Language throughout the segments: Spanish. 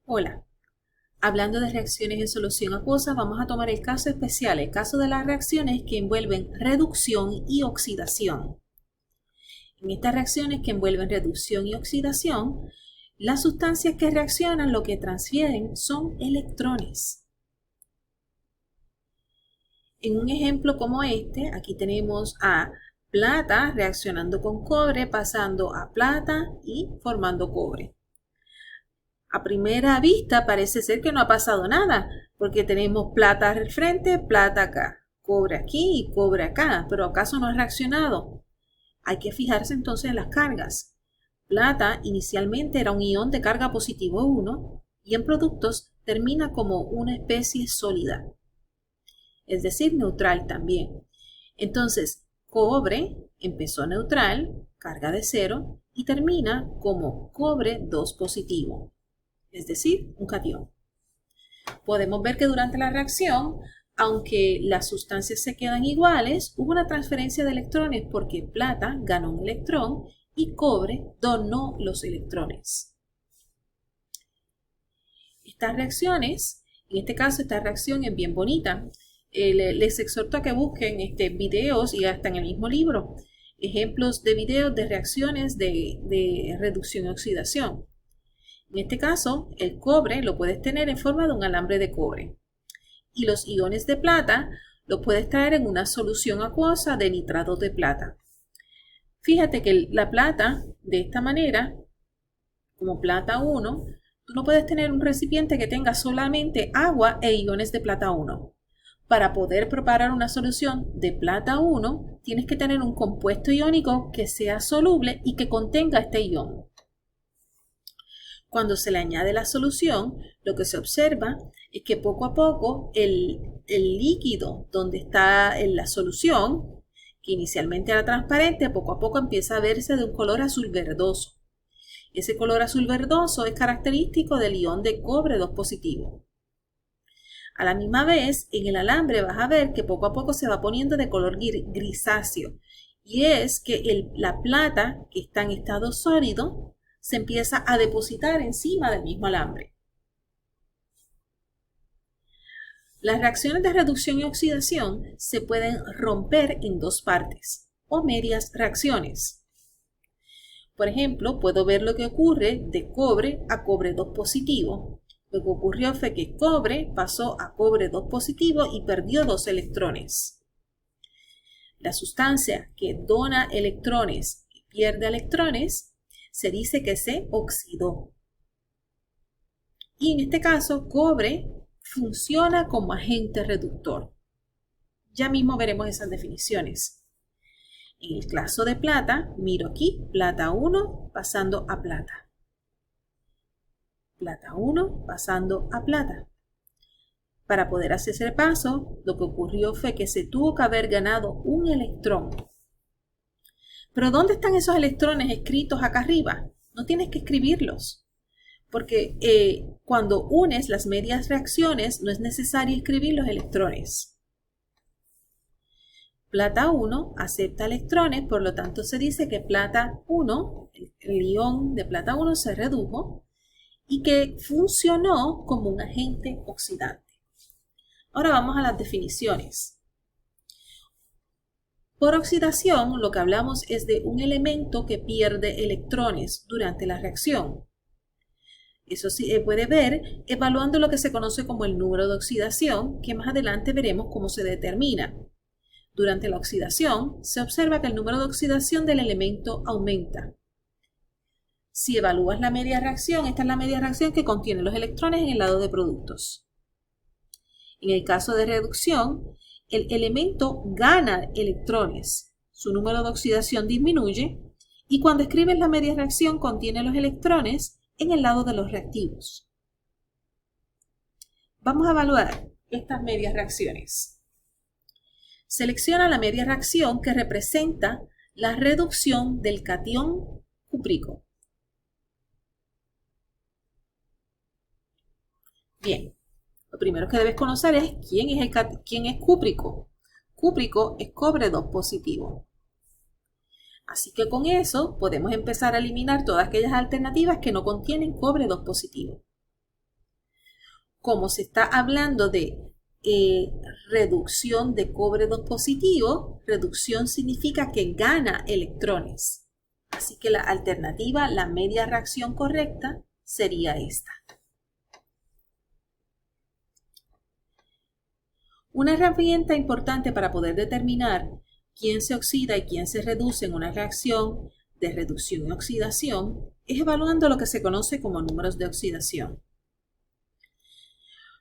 Hola, hablando de reacciones en solución acuosa, vamos a tomar el caso especial, el caso de las reacciones que envuelven reducción y oxidación. En estas reacciones que envuelven reducción y oxidación, las sustancias que reaccionan lo que transfieren son electrones. En un ejemplo como este, aquí tenemos a plata reaccionando con cobre, pasando a plata y formando cobre. A primera vista parece ser que no ha pasado nada, porque tenemos plata al frente, plata acá, cobre aquí y cobre acá, pero ¿acaso no ha reaccionado? Hay que fijarse entonces en las cargas. Plata inicialmente era un ion de carga positivo 1 y en productos termina como una especie sólida, es decir, neutral también. Entonces, cobre empezó neutral, carga de 0, y termina como cobre 2 positivo, es decir, un catión. Podemos ver que durante la reacción, aunque las sustancias se quedan iguales, hubo una transferencia de electrones porque plata ganó un electrón y cobre donó los electrones. Estas reacciones, en este caso esta reacción es bien bonita. Les exhorto a que busquen videos y hasta en el mismo libro, ejemplos de videos de reacciones de reducción y oxidación. En este caso, el cobre lo puedes tener en forma de un alambre de cobre. Y los iones de plata los puedes traer en una solución acuosa de nitrato de plata. Fíjate que la plata, de esta manera, como plata 1, tú no puedes tener un recipiente que tenga solamente agua e iones de plata 1. Para poder preparar una solución de plata 1, tienes que tener un compuesto iónico que sea soluble y que contenga este ion. Cuando se le añade la solución, lo que se observa es que poco a poco el líquido donde está en la solución, que inicialmente era transparente, poco a poco empieza a verse de un color azul verdoso. Ese color azul verdoso es característico del ion de cobre 2 positivo. A la misma vez, en el alambre vas a ver que poco a poco se va poniendo de color grisáceo. Y es que la plata, que está en estado sólido, se empieza a depositar encima del mismo alambre. Las reacciones de reducción y oxidación se pueden romper en dos partes o medias reacciones. Por ejemplo, puedo ver lo que ocurre de cobre a cobre 2 positivo. Lo que ocurrió fue que cobre pasó a cobre 2 positivo y perdió 2 electrones. La sustancia que dona electrones y pierde electrones se dice que se oxidó. Y en este caso, cobre funciona como agente reductor. Ya mismo veremos esas definiciones. En el caso de plata, miro aquí, plata 1 pasando a plata. Plata 1 pasando a plata. Para poder hacer ese paso, lo que ocurrió fue que se tuvo que haber ganado un electrón. Pero ¿dónde están esos electrones escritos acá arriba? No tienes que escribirlos, porque cuando unes las medias reacciones no es necesario escribir los electrones. Plata 1 acepta electrones, por lo tanto se dice que plata 1, el ion de plata 1 se redujo y que funcionó como un agente oxidante. Ahora vamos a las definiciones. Por oxidación, lo que hablamos es de un elemento que pierde electrones durante la reacción. Eso se puede ver evaluando lo que se conoce como el número de oxidación, que más adelante veremos cómo se determina. Durante la oxidación, se observa que el número de oxidación del elemento aumenta. Si evalúas la media reacción, esta es la media reacción que contiene los electrones en el lado de productos. En el caso de reducción, el elemento gana electrones, su número de oxidación disminuye y cuando escribes la media reacción contiene los electrones en el lado de los reactivos. Vamos a evaluar estas medias reacciones. Selecciona la media reacción que representa la reducción del catión cúprico. Bien. Lo primero que debes conocer es quién es cúprico. Cúprico es cobre 2 positivo. Así que con eso podemos empezar a eliminar todas aquellas alternativas que no contienen cobre 2 positivo. como se está hablando de reducción de cobre 2 positivo, reducción significa que gana electrones. Así que la alternativa, la media reacción correcta, sería esta. Una herramienta importante para poder determinar quién se oxida y quién se reduce en una reacción de reducción y oxidación es evaluando lo que se conoce como números de oxidación.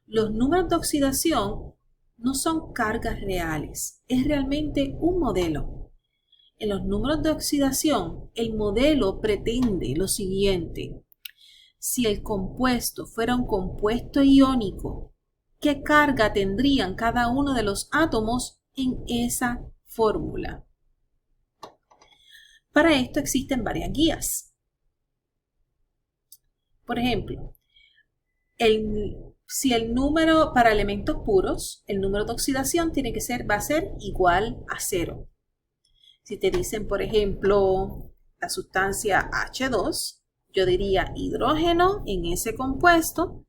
Los números de oxidación no son cargas reales, es realmente un modelo. En los números de oxidación, el modelo pretende lo siguiente. Si el compuesto fuera un compuesto iónico, ¿qué carga tendrían cada uno de los átomos en esa fórmula? Para esto existen varias guías. Por ejemplo, si el número para elementos puros, el número de oxidación va a ser igual a 0. Si te dicen, por ejemplo, la sustancia H2, yo diría hidrógeno en ese compuesto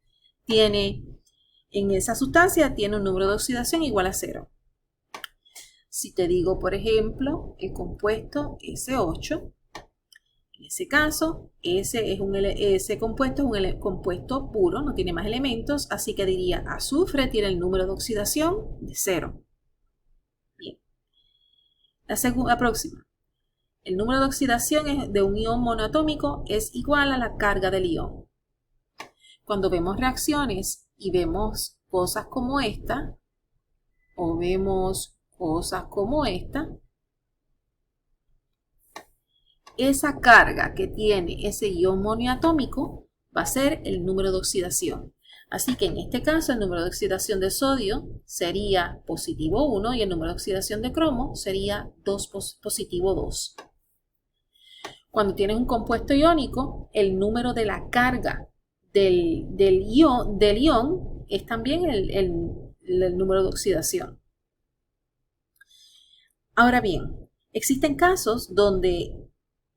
en esa sustancia tiene un número de oxidación igual a 0. Si te digo, por ejemplo, el compuesto S8, en ese caso, ese compuesto es un compuesto puro, no tiene más elementos, así que diría azufre tiene el número de oxidación de 0. Bien. La próxima. El número de oxidación de un ion monoatómico es igual a la carga del ion. Cuando vemos reacciones y vemos cosas como esta, o vemos cosas como esta, esa carga que tiene ese ion monoatómico va a ser el número de oxidación. Así que en este caso el número de oxidación de sodio sería positivo 1 y el número de oxidación de cromo sería positivo 2. Cuando tienes un compuesto iónico, el número de la carga del ion es también el número de oxidación. Ahora bien, existen casos donde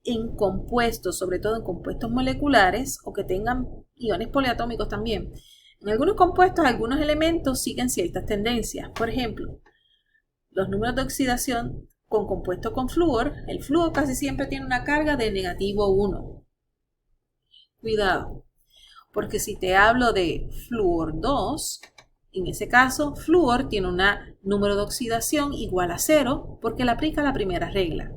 en compuestos, sobre todo en compuestos moleculares o que tengan iones poliatómicos también, en algunos compuestos, algunos elementos siguen ciertas tendencias. Por ejemplo, los números de oxidación con compuestos con flúor, el flúor casi siempre tiene una carga de negativo 1. Cuidado, porque si te hablo de flúor 2, en ese caso, flúor tiene un número de oxidación igual a 0 porque le aplica la primera regla.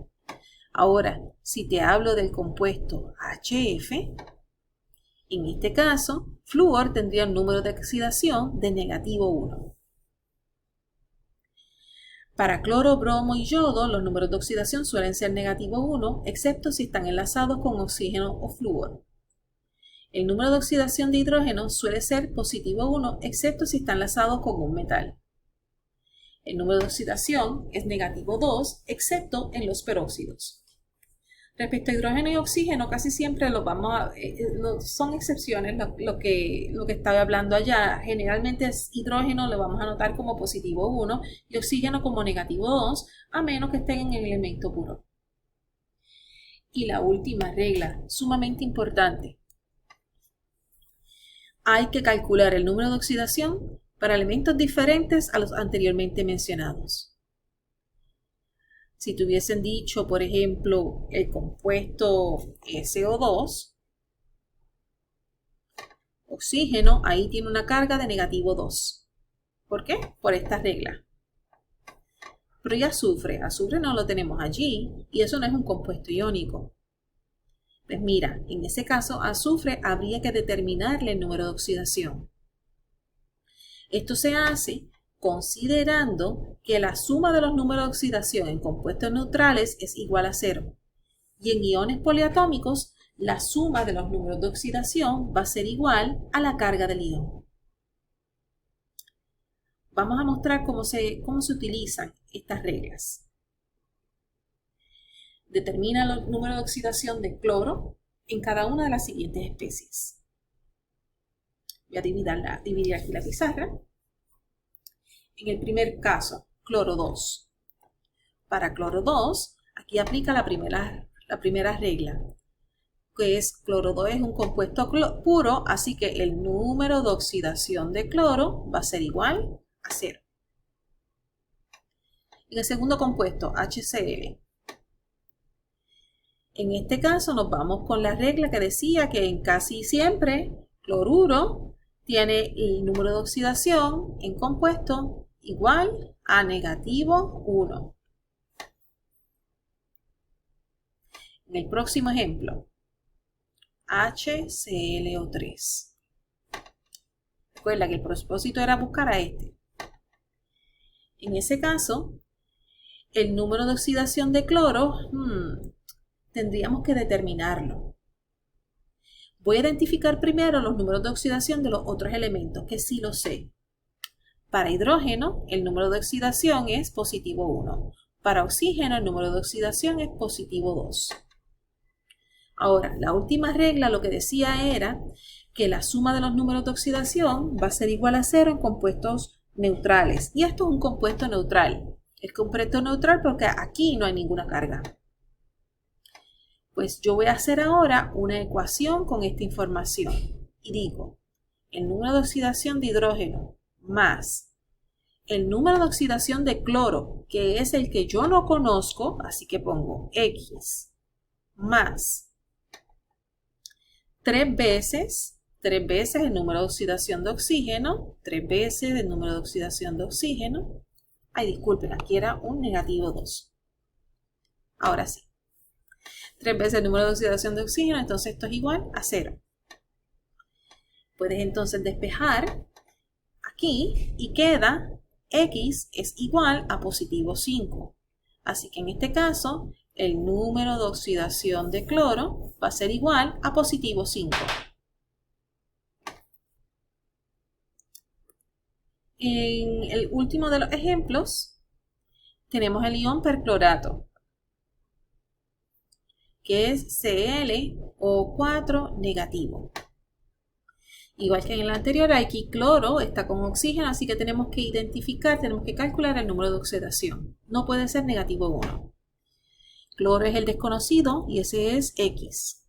Ahora, si te hablo del compuesto HF, en este caso, flúor tendría un número de oxidación de negativo 1. Para cloro, bromo y yodo, los números de oxidación suelen ser negativo 1, excepto si están enlazados con oxígeno o flúor. El número de oxidación de hidrógeno suele ser positivo 1, excepto si está enlazado con un metal. El número de oxidación es negativo 2, excepto en los peróxidos. Respecto a hidrógeno y oxígeno, casi siempre son excepciones lo que estaba hablando allá. Generalmente hidrógeno lo vamos a anotar como positivo 1 y oxígeno como negativo 2, a menos que estén en el elemento puro. Y la última regla, sumamente importante. Hay que calcular el número de oxidación para elementos diferentes a los anteriormente mencionados. Si te hubiesen dicho, por ejemplo, el compuesto SO2, oxígeno, ahí tiene una carga de negativo 2. ¿Por qué? Por esta regla. Pero y azufre no lo tenemos allí y eso no es un compuesto iónico. Pues mira, en ese caso, azufre habría que determinarle el número de oxidación. Esto se hace considerando que la suma de los números de oxidación en compuestos neutrales es igual a 0. Y en iones poliatómicos, la suma de los números de oxidación va a ser igual a la carga del ion. Vamos a mostrar cómo se utilizan estas reglas. Determina el número de oxidación de cloro en cada una de las siguientes especies. Voy a dividir aquí la pizarra. En el primer caso, cloro 2. Para cloro 2, aquí aplica la primera regla. que es cloro 2, es un compuesto puro, así que el número de oxidación de cloro va a ser igual a 0. En el segundo compuesto, HCl. En este caso nos vamos con la regla que decía que en casi siempre cloruro tiene el número de oxidación en compuesto igual a -1. En el próximo ejemplo, HClO3. Recuerda que el propósito era buscar a este. En ese caso, el número de oxidación de cloro, tendríamos que determinarlo. Voy a identificar primero los números de oxidación de los otros elementos, que sí lo sé. Para hidrógeno, el número de oxidación es positivo 1. Para oxígeno, el número de oxidación es positivo 2. Ahora, la última regla lo que decía era que la suma de los números de oxidación va a ser igual a 0 en compuestos neutrales. Y esto es un compuesto neutral. Es compuesto neutral porque aquí no hay ninguna carga. Pues yo voy a hacer ahora una ecuación con esta información. Y digo, el número de oxidación de hidrógeno más el número de oxidación de cloro, que es el que yo no conozco, así que pongo X más 3 veces el número de oxidación de oxígeno, 3 veces el número de oxidación de oxígeno. Ay, disculpen, aquí era un -2. Ahora sí. 3 veces el número de oxidación de oxígeno, entonces esto es igual a 0. Puedes entonces despejar aquí y queda X es igual a positivo 5. Así que en este caso, el número de oxidación de cloro va a ser igual a positivo 5. En el último de los ejemplos, tenemos el ion perclorato, que es ClO4 negativo. Igual que en el anterior, aquí cloro está con oxígeno, así que tenemos que calcular el número de oxidación. No puede ser negativo 1. Cloro es el desconocido y ese es X.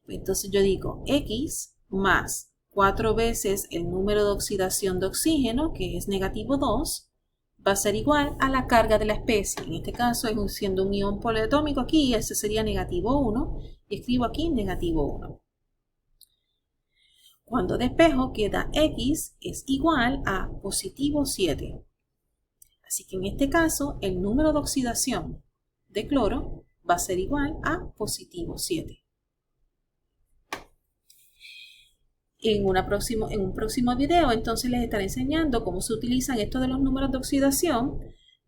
Entonces yo digo X más 4 veces el número de oxidación de oxígeno, que es negativo 2, va a ser igual a la carga de la especie. En este caso, siendo un ion poliatómico aquí, ese sería negativo 1, y escribo aquí negativo 1. Cuando despejo, queda X es igual a positivo 7. Así que en este caso, el número de oxidación de cloro va a ser igual a positivo 7. En un próximo video, entonces les estaré enseñando cómo se utilizan estos de los números de oxidación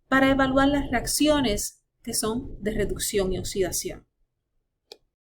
para evaluar las reacciones que son de reducción y oxidación.